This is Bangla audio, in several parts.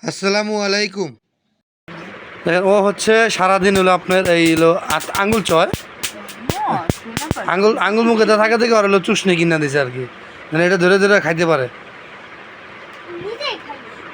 আসসালামু আলাইকুম। দেখেন ও হচ্ছে সারাদিন হলো আপনার এই হলো আঙ্গুল চয়, আঙ্গুল মুখে থাকে দেখে আর হলো চুষনি কিনা দিছে আর কি, মানে এটা ধরে ধরে খাইতে পারে।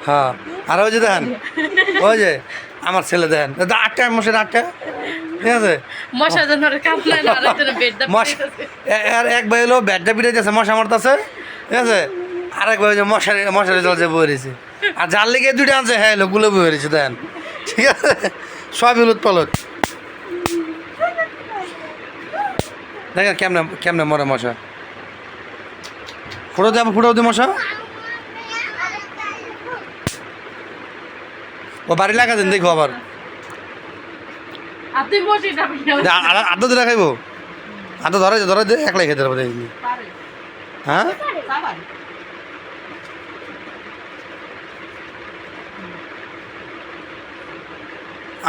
হ্যাঁ, আর ওই যে দেখেন ওই যে আমার ছেলে দেখেন আটটা মশার আটটা, ঠিক আছে, আর এক ভাই হলো ব্যাটটা পিটাইতেছে মশা মারতেছে, ঠিক আছে, আরেক ভাই যে মশারি জলছে বইছে, আর যার লেগে দুইটা আনছে হ্যাঁ এলো গুলো বইছে দেখেন, ঠিক আছে, সব উলট পালট। দেখেন কেমনে কেমনে মরে মশা, ফুটো দিয়ে মশা ও বাড়ি লাগা দেন দেখো আবার আদা দিলে খাইব, আদা ধরে একলাই খেতে পারবো দেখি। হ্যাঁ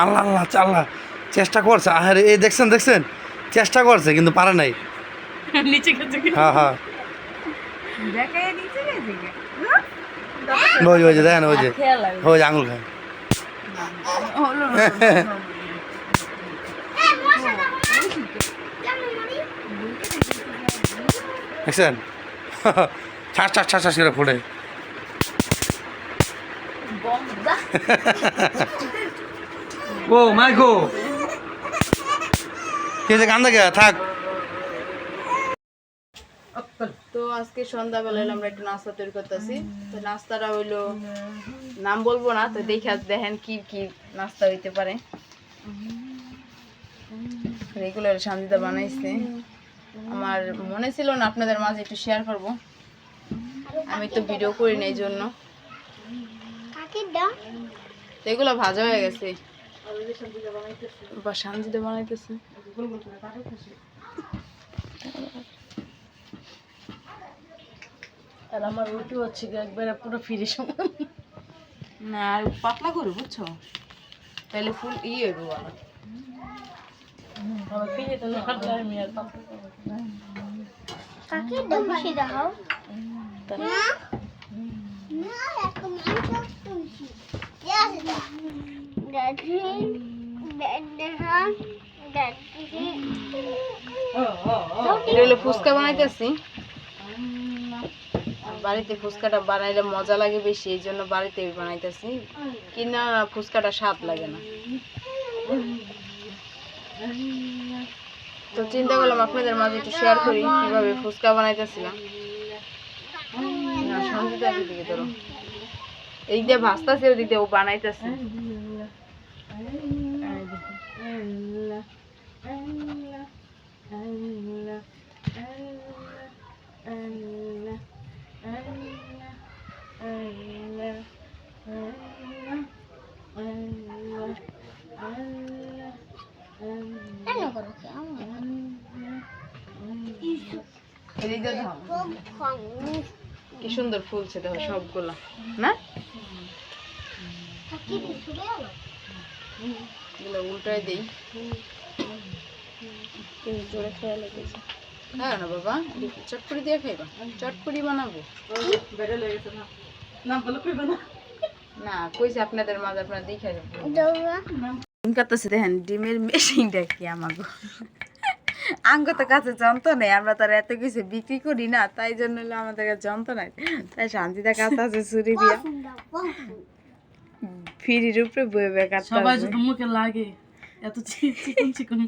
আল্লাহ আল্লাহ আল্লাহ চেষ্টা করছে, আরে এই দেখছেন চেষ্টা করছে কিন্তু পারে নাই। হ্যাঁ হ্যাঁ ওই যে দেখেন ওই যে আঙুল খায় দেখছেন ঠাস করে ফুটে। ও মাই গো কে যে কান্দা গে থাক। তো আজকে সন্ধ্যাবেলায় আমরা একটু নাস্তা তৈরি করতেছি। তো নাস্তাটা হইলো নাম বলবো না, তো দেখে দেখেন কি কি নাস্তা হইতে পারে। রেগুলার শান্তিটা বানাইছে, আমার মনে ছিল না আপনাদের মাঝে একটু শেয়ার করব, আমি তো ভিডিও করি না এই জন্য। তো এগুলো ভাজা হয়ে গেছে বা শান্তিতে বানাইতেছে। আর আমার রুটি হচ্ছে একবারে পুরো ফিরে না, আর পাতলা করে বুঝছো, তাহলে ফুল হইব ভালো। ফুচকা বানাইতেছি, বাড়িতে ফুচকাটা বানাইলে মজা লাগে বেশি, এই জন্য বাড়িতে বানাইতেছি, কিনা ফুচকাটা স্বাদ লাগে না। তো চিন্তা করলাম আপনাদের মাঝে একটু শেয়ার করি কিভাবে ফুচকা বানাইতেছিলাম। ধরো এই দিয়ে ভাজতেছে, ওদিক দিয়ে ও বানাইতেছে। কি সুন্দর ফুলছে দেখো সবগুলা, না উল্টাই দিই। হ্যাঁ না বাবা, চটপটি দিয়ে খাইবা, চটপটি বানাবো না, কইছে আপনাদের মাঝে আপনারা দেখে ডিম কাটতেছে। দেখেন ডিমের মেশিনটা কি আমাকে আঙ্গ তো কাছে যন্ত্র নেই, আমরা তার এত কিছু বিক্রি করি না, তাই জন্য আমাদের কাছে যন্ত্র নাই, তাই শান্তিটা কাছে আছে ছুরি দিয়া ফিরির উপরে বয়ে বেকার সবাই মুখে লাগে, এত চিকন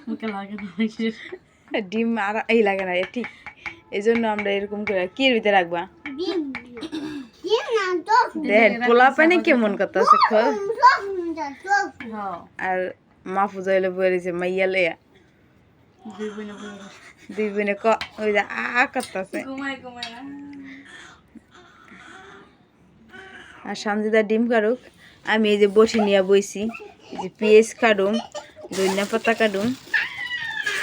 মুখে লাগে না, ডিম আর এই লাগে না ঠিক, এই জন্য আমরা এরকম করে কি এর ভিতরে রাখবা। দেখেন পোলা পানি কেমন কথা আছে, আর মাহফুজা হইলে বলেছে মাইয়া লেয়া দুই বোনে ওই যে করতেছে। আর সঞ্জিদা ডিম কাটুক, আমি এই যে বসে নিয়ে বইছি, এই যে পেঁয়াজ কাটুম, ধনিয়া পাতা কাটুম,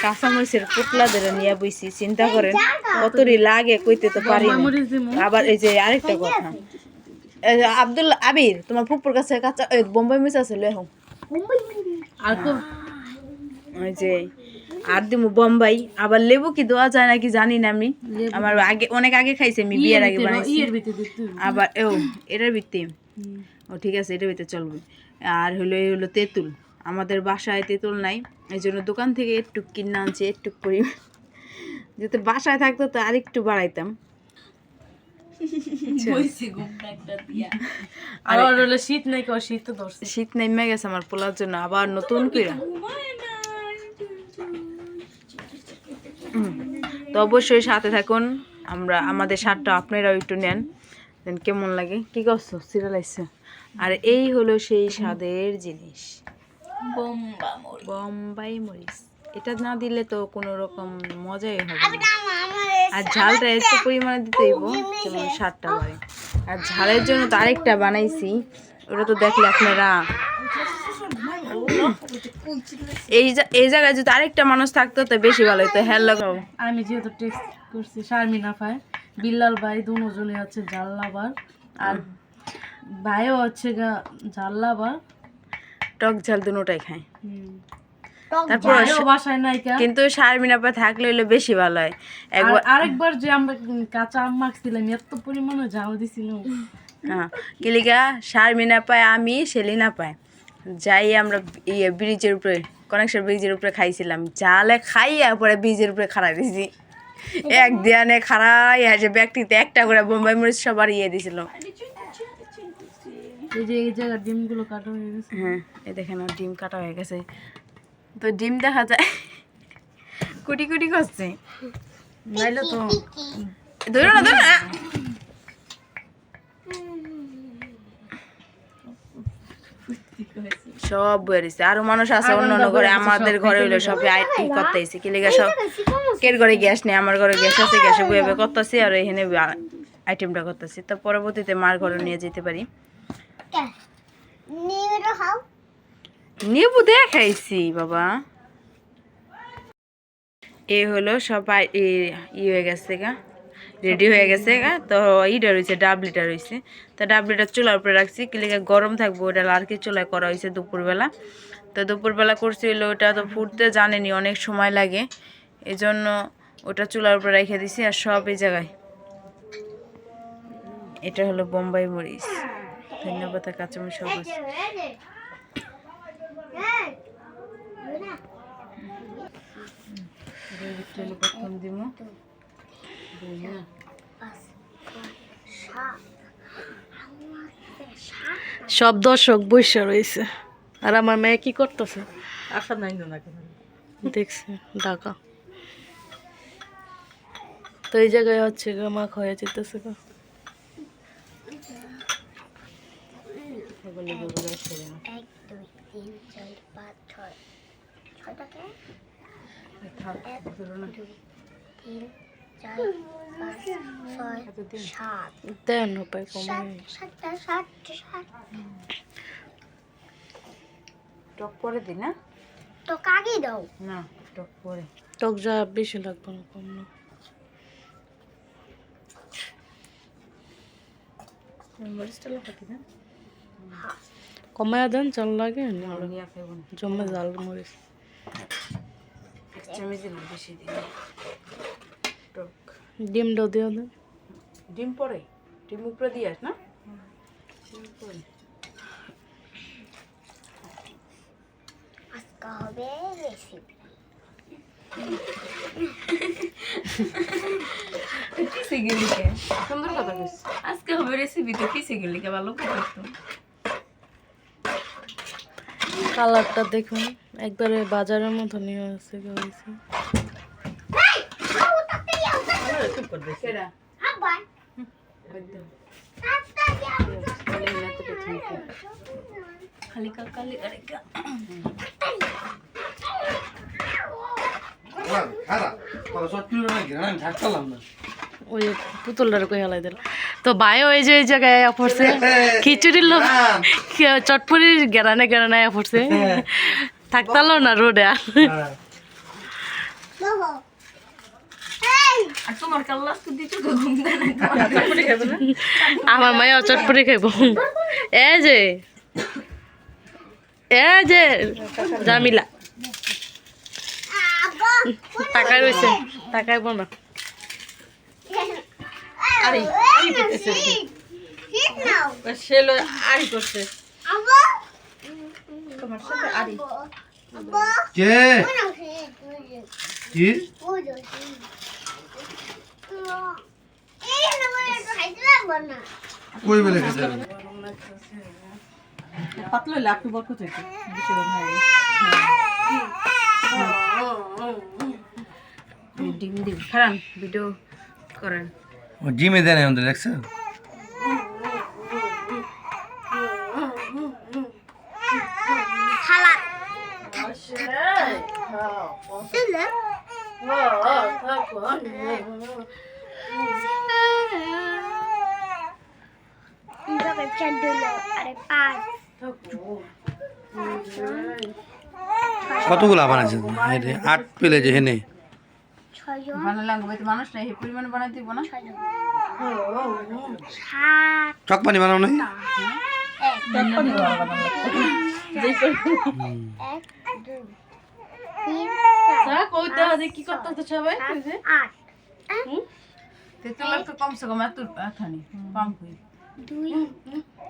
কাঁচামরিচের পুতলা ধরে নিয়ে বইছি। চিন্তা করেন কতটি লাগে কইতে তো পারি না। আবার এই যে আরেকটা কথা, আব্দুল আবির তোমার ফুপুর কাছে কাঁচা বোম্বাই মরিচ আছে লে হোক, আর ওই যে আর দিমু বোম্বাই। আবার লেবু কি দেওয়া যায় নাকি জানি না, আমি আমার আগে অনেক আগে খাইছি, আমি বিয়ের আগে বানাইছি। আবার এটার ভিত্তি ও ঠিক আছে, এটা হইতে চলবে। আর হলো এই হলো তেঁতুল, আমাদের বাসায় তেঁতুল নাই, এই জন্য দোকান থেকে একটু কিনে আনছি, একটু করি, যাতে বাসায় থাকতো তো আরেকটু বাড়াইতাম। আর হলো শীত নাই, শীত তো ধরছে। শীত নেমে গেছে আমার পোলার জন্য আবার নতুন করে। তো অবশ্যই সাথে থাকুন, আমাদের স্বাদটা আপনারাও একটু নেন, দেন কেমন লাগে। কি করছো, সিরিয়াল আইসো। আর এই হলো সেই স্বাদের জিনিস, বোম্বাই মরিচ। এটা না দিলে তো কোনো রকম মজাই হবে না। আর ঝালটা একটু পরিমাণে দিতে হইব, যেমন স্বাদটা বাড়ে। আর ঝালের জন্য তো আরেকটা বানাইছি, ওটা তো দেখলে আপনারা। এই জায়গায় যদি আরেকটা মানুষ থাকতো তো বেশি ভালো হতো। হ্যালো, আমি যেহেতু টেস্ট করছি, শারমিনা ভাই, বিল্লাল ভাই দুজনে হচ্ছে জাল্লাবার, আর ভাইও হচ্ছে জাল্লাবার, টক ঝাল দুটোটাই খায়। তারপর ভাইও বাসায় নাই কা। কিন্তু শারমিনা পা থাকলে হইলে বেশি ভালো হয়। আরেকবার যে আমরা কাঁচা আম মাখছিলাম, এত পরিমাণে ঝাল দিছিলাম। হ্যাঁ, কিলিকা শারমিনা পায়, আমি সেলিনা পায়, যাই আমরা ব্রিজের উপরে, কনেকশন ব্রিজের উপরে খাইছিলাম, জালে খাইয়া পরে ব্রিজের উপরে খাড়াই দিছি, এক দিয়ানে খাড়াই আছে ব্যক্তিতে একটা করে বোম্বাই মরিচ সবার দিছিল। এই যে এই জায়গার ডিমগুলো কাটা হয়ে গেছে। হ্যাঁ, এই দেখেন ডিম কাটা হয়ে গেছে, তো ডিম দেখা যায় কুটি কুটি করছে, নাইলে তো ধরো না ধরো না। সব বেরিয়েছে, আরো মানুষ আছে অন্য অন্য ঘরে, আমাদের ঘরে হইলো সব আইটি করতেছি, কি লেগে সব কের ঘরে গ্যাস নেই, আমার ঘরে গ্যাস আছে, গ্যাসে বয়ে বয়ে করতেছি, আর এখানে আইটেমটা করতেছি। তো পরবর্তীতে মার ঘরে নিয়ে যেতে পারি। নেবু দেখাইছি বাবা। এই হলো সবাই হয়ে গেছে গা, রেডি হয়ে গেছে গা। তো ইটা রয়েছে, ডাবলিটা রয়েছে, তো ডাবলিটা চুলার উপরে রাখছি, কিলিকা গরম থাকবো, ওটা আর কি চুলায় করা হয়েছে দুপুরবেলা। তো দুপুরবেলা করছি হলো, ওটা তো ফুটতে জানেনি অনেক সময় লাগে, এই জন্য ওটা চুলার উপরে রেখে দিছি। আর সব এই জায়গায়, এটা হলো বোম্বাই মরিচ, ধন্যবাদ, কাঁচামরিচ সব আছে। প্রথম দিব সব দর্শক বৈশা রয়েছে, আর আমার মেয়ে কি করতেছে আশা নাই না, দেখছে ঢাকা। তো এই জায়গায় হচ্ছে মা হয়ে যেতেছে গা। টক পরে দি না, টক আগে দাও না টক পরে, টক যা বেশি লাগবে না, কম না। কমায়া দেন, চাল লাগে জমে জাল মরিচ। বেশি দিন টক। ডিমটাও দিয়ে দেন। ডিম পরে, ডিম উপরে দিয়াস না, আজকে হবে রেসিপি। সুন্দর কথা কইছ, আজকে হবে রেসিপি, তো কিসে গেলি কে ভালো কথা। কালারটা দেখুন, একবারে বাজারের মতো নিয়ে আছে হয়েছে। খালি কালি ওই পুতুলটার কই হেলাই দিল। তো ভাই ওই যে এই জায়গায় আয়া পড়ছে, খিচুড়ির লোক চটপুরির গেরানে গেরানে আয়া পড়ছে, থাকতালো না রোডে। আমার মায়া চটপুরি খাইব। এই যে জামিলা টাকায় রয়েছে, টাকায় বোনা। ঠিক নাও সে আড়ি করছে আব্বা তোমার সাথে আড়ি আব্বা কে নাও ঠিক কি বুঝো এই না বলে খাইতে লাগবে না কই বলে খেতে পাতলা হইলে আপনি বরকত হইতো বেশি বড় হয় ডিম ডিম খারান ভিডিও করেন ও জিমে দেন আমাদের দেখছো খালা দিলে ইনভাবে চার দিলে আরে পাঁচ কতগুলা বানাইছে 8 পেলে যে হেনে ছয়জন ভালো লাগবে তো মানুষ না এই পরিমাণে বানাই দিব না ছয়জন সাত চক পানি বানাও নাই এক এক দুই তিন চার কইতে হবে কি করতে সবাই আট তেতুল তো কমসে কম এত খানি কম কই 2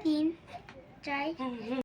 3 4